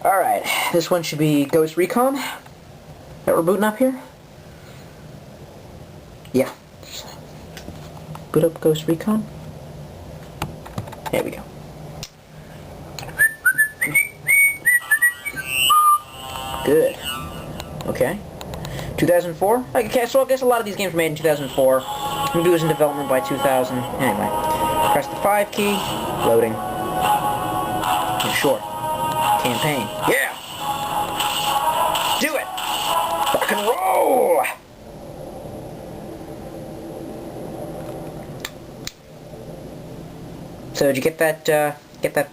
Alright, this one should be Ghost Recon that we're booting up here. Yeah. Boot up Ghost Recon. There we go. Good. Okay. 2004? Okay, so I guess a lot of these games were made in 2004. Movie was in development by 2000. Anyway. Press the 5 key. Loading. And short. Campaign. Yeah! Do it! Rock and roll! So did you get that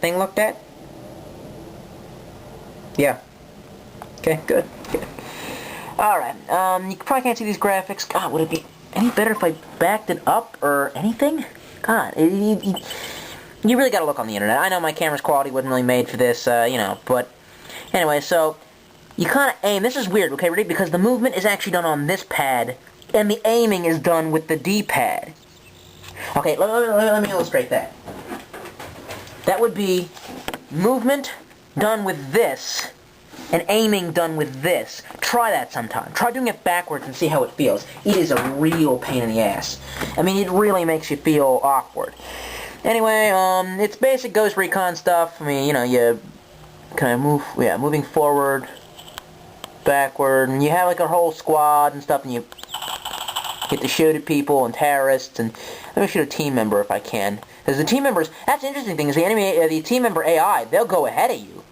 thing looked at? Yeah. Okay, good. Good. Alright, you probably can't see these graphics. God, would it be any better if I backed it up or anything? God, you really gotta look on the internet. I know my camera's quality wasn't really made for this, you know, but anyway, so you kind of aim. This is weird, okay, ready? Because the movement is actually done on this pad, and the aiming is done with the D-pad. Okay, let me illustrate that. That would be movement done with this, and aiming done with this. Try that sometime. Try doing it backwards and see how it feels. It is a real pain in the ass. I mean, it really makes you feel awkward. Anyway, it's basic Ghost Recon stuff. I mean, you know, you kind of moving forward, backward, and you have like a whole squad and stuff, and you get to shoot at people and terrorists, and let me shoot a team member if I can. Because the team members, that's the interesting thing, is the team member AI, they'll go ahead of you.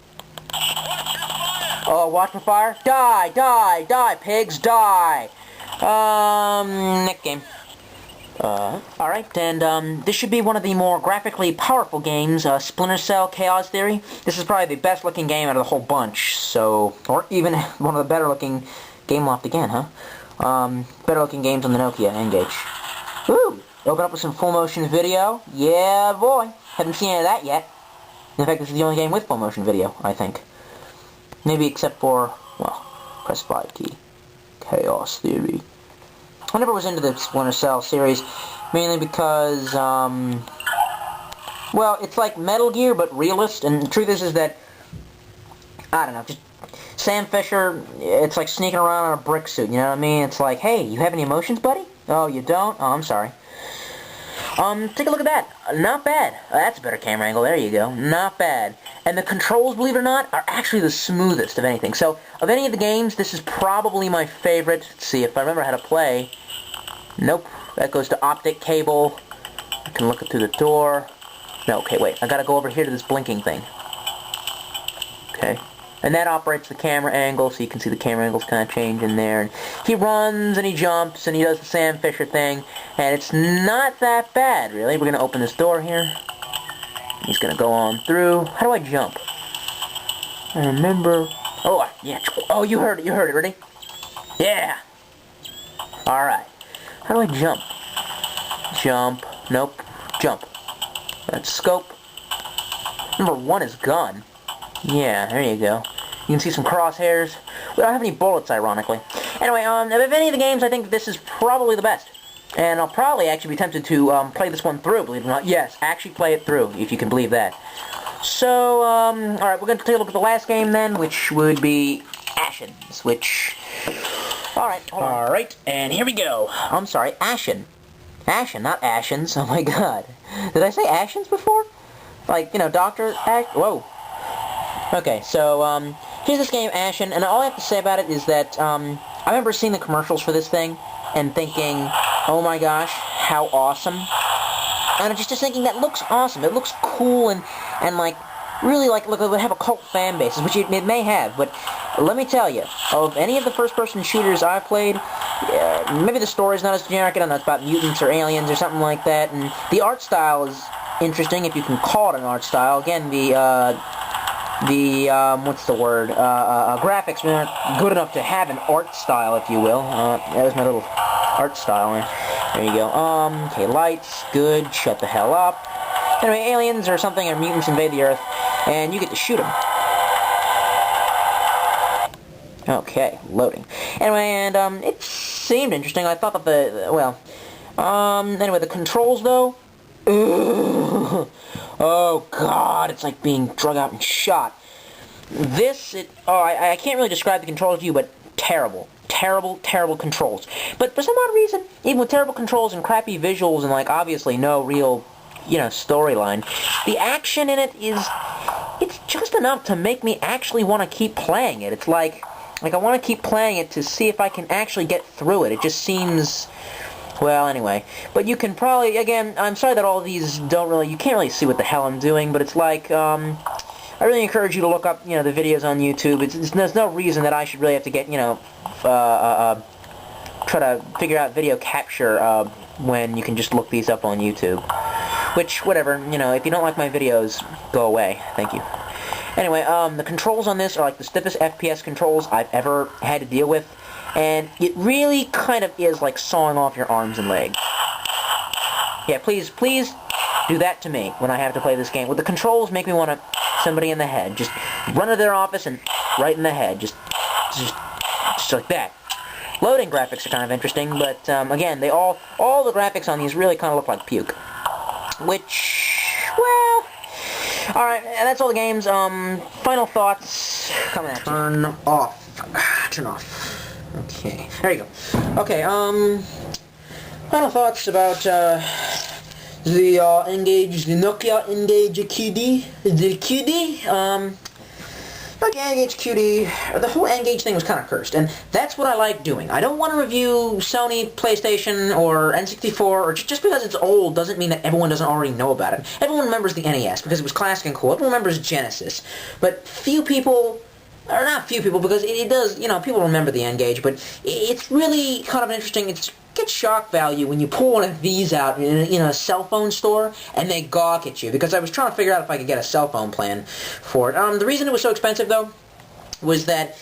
Oh, watch my fire. Die, die, die, pigs, die. Next game. Alright, and, this should be one of the more graphically powerful games, Splinter Cell Chaos Theory. This is probably the best looking game out of the whole bunch, so, or even one of the better looking, Game Loft again, huh? Better looking games on the Nokia and Gage. Woo! Open up with some full motion video. Yeah, boy. Haven't seen any of that yet. In fact, this is the only game with full motion video, I think. Maybe except for, well, press 5 key. Chaos Theory. I never was into the Splinter Cell series, mainly because, well, it's like Metal Gear, but realist, and the truth is that, I don't know, just Sam Fisher, it's like sneaking around in a brick suit, you know what I mean? It's like, hey, you have any emotions, buddy? Oh, you don't? Oh, I'm sorry. Take a look at that. Not bad. That's a better camera angle. There you go. Not bad. And the controls, believe it or not, are actually the smoothest of anything. So, of any of the games, this is probably my favorite. Let's see if I remember how to play. Nope. That goes to optic cable. I can look it through the door. No, okay, wait. I gotta go over here to this blinking thing. Okay. And that operates the camera angle, so you can see the camera angles kind of change in there. And he runs, and he jumps, and he does the Sam Fisher thing. And it's not that bad, really. We're going to open this door here. He's going to go on through. How do I jump? I remember... Oh, yeah. Oh, you heard it. You heard it. Ready? Yeah. Alright. How do I jump? Jump. Nope. Jump. That's scope. Number 1 is gun. Yeah, there you go. You can see some crosshairs. We don't have any bullets, ironically. Anyway, of any of the games, I think this is probably the best. And I'll probably actually be tempted to play this one through, believe it or not. Yes, actually play it through, if you can believe that. So, alright, we're going to take a look at the last game then, which would be Ashen's, which... Alright, alright, and here we go. I'm sorry, Ashen. Ashen, not Ashens. Oh my god. Did I say Ashens before? Like, you know, Dr. Whoa. Okay, so, here's this game, Ashen, and all I have to say about it is that, I remember seeing the commercials for this thing, and thinking, oh my gosh, how awesome. And I'm just thinking, that looks awesome. It looks cool, and like, really, like, look, it would have a cult fan base, which it may have, but let me tell you, of any of the first-person shooters I've played, maybe the story's not as generic, I don't know, it's about mutants or aliens or something like that, and the art style is interesting, if you can call it an art style. Again, what's the word, graphics aren't good enough to have an art style, if you will. That was my little art style. There you go. Okay, lights, good, shut the hell up. Anyway, aliens or something, or mutants invade the Earth, and you get to shoot them. Okay, loading. Anyway, and, it seemed interesting. I thought that anyway, the controls, though, ugh. Oh god, it's like being drug out and shot. I can't really describe the controls to you, but terrible. Terrible, terrible controls. But for some odd reason, even with terrible controls and crappy visuals and, like, obviously no real, storyline, the action in it it's just enough to make me actually want to keep playing it. It's like I want to keep playing it to see if I can actually get through it. It just seems... Well, anyway. But you can probably... Again, I'm sorry that all of these you can't really see what the hell I'm doing, but it's like, I really encourage you to look up, the videos on YouTube. There's no reason that I should really have to get, try to figure out video capture, when you can just look these up on YouTube. Which, whatever, if you don't like my videos, go away. Thank you. Anyway, the controls on this are like the stiffest FPS controls I've ever had to deal with, and it really kind of is like sawing off your arms and legs. Yeah, please do that to me when I have to play this game. With the controls, make me want to somebody in the head. Just run to their office and right in the head. Just like that. Loading graphics are kind of interesting, but again, all the graphics on these really kind of look like puke. Which, well, alright, that's all the games. Final thoughts coming at you. Turn off. Okay, there you go. Okay, final thoughts about, the Nokia Engage QD. The QD, like Engage QD, the whole Engage thing was kind of cursed, and that's what I like doing. I don't want to review Sony, PlayStation, or N64, or just because it's old doesn't mean that everyone doesn't already know about it. Everyone remembers the NES because it was classic and cool. Everyone remembers Genesis, but few people... Or not few people, because it does, people remember the N-Gage, but it's really kind of interesting. It gets shock value when you pull one of these out in a cell phone store, and they gawk at you, because I was trying to figure out if I could get a cell phone plan for it. The reason it was so expensive, though, was that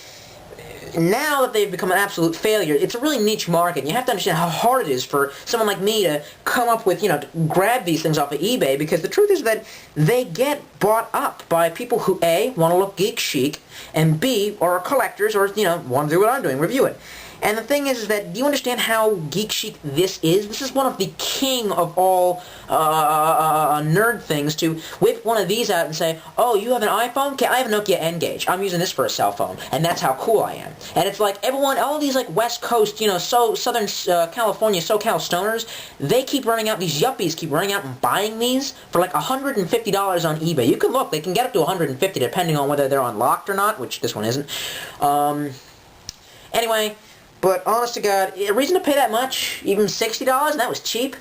now that they've become an absolute failure, it's a really niche market, and you have to understand how hard it is for someone like me to come up with, to grab these things off of eBay, because the truth is that they get bought up by people who, A, want to look geek chic, and B, are collectors, or, want to do what I'm doing, review it. And the thing is that, do you understand how geek chic this is? This is one of the king of all nerd things to whip one of these out and say, oh, you have an iPhone? Okay, I have a Nokia N-Gage. I'm using this for a cell phone, and that's how cool I am. And it's like everyone, all these like West Coast, Southern California, SoCal stoners, they keep running out, these yuppies keep running out and buying these for like $150 on eBay. You can look, they can get up to $150 depending on whether they're unlocked or not, which this one isn't. Anyway... But, honest to God, a reason to pay that much, even $60, and that was cheap.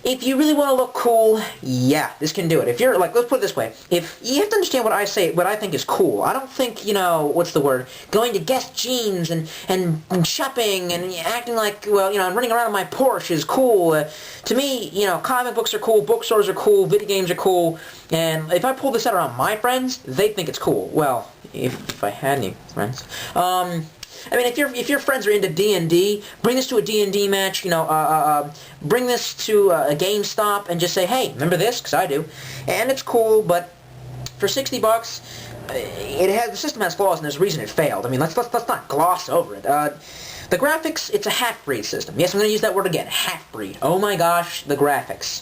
If you really want to look cool, yeah, this can do it. If you're, like, let's put it this way. If you have to understand what I think is cool. I don't think, what's the word, going to Guess Jeans and shopping and acting like, well, and running around in my Porsche is cool. To me, comic books are cool, bookstores are cool, video games are cool, and if I pull this out around my friends, they think it's cool. Well, if I had any friends. I mean, if your friends are into D&D, bring this to a D&D match, bring this to a GameStop and just say, hey, remember this? Because I do. And it's cool, but for $60, the system has flaws, and there's a reason it failed. I mean, let's not gloss over it. The graphics, it's a half-breed system. Yes, I'm going to use that word again, half-breed. Oh my gosh, the graphics.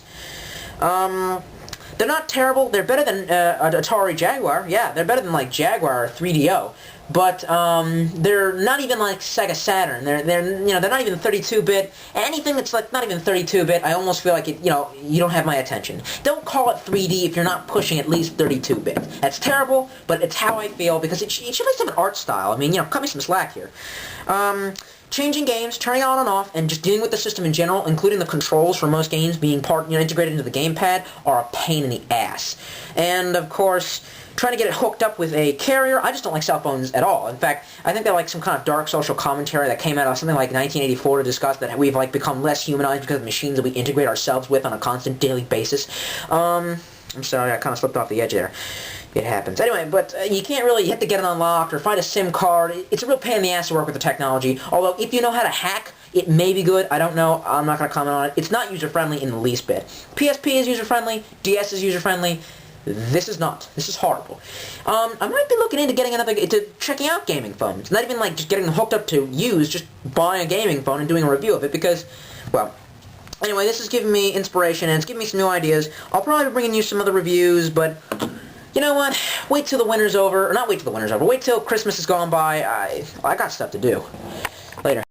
They're not terrible. They're better than Atari Jaguar. Yeah, they're better than, like, Jaguar or 3DO. But they're not even like Sega Saturn. They're not even 32-bit. Anything that's like not even 32-bit, I almost feel like you don't have my attention. Don't call it 3D if you're not pushing at least 32-bit. That's terrible, but it's how I feel because it should at least have an art style. I mean, cut me some slack here. Changing games, turning on and off, and just dealing with the system in general, including the controls for most games being integrated into the gamepad, are a pain in the ass. And of course, trying to get it hooked up with a carrier, I just don't like cell phones at all. In fact, I think they're like some kind of dark social commentary that came out of something like 1984 to discuss that we've like become less humanized because of machines that we integrate ourselves with on a constant daily basis. I'm sorry, I kind of slipped off the edge there. It happens. Anyway, but you have to get it unlocked or find a SIM card. It's a real pain in the ass to work with the technology. Although, if you know how to hack, it may be good. I don't know. I'm not going to comment on it. It's not user-friendly in the least bit. PSP is user-friendly. DS is user-friendly. This is not. This is horrible. I might be looking into checking out gaming phones. Not even like just getting them hooked up to use, just buying a gaming phone and doing a review of it because, well, anyway, this is giving me inspiration and it's giving me some new ideas. I'll probably be bringing you some other reviews, but You know what? Wait till the winter's over. Or not wait till the winter's over. Wait till Christmas is gone by. I got stuff to do. Later.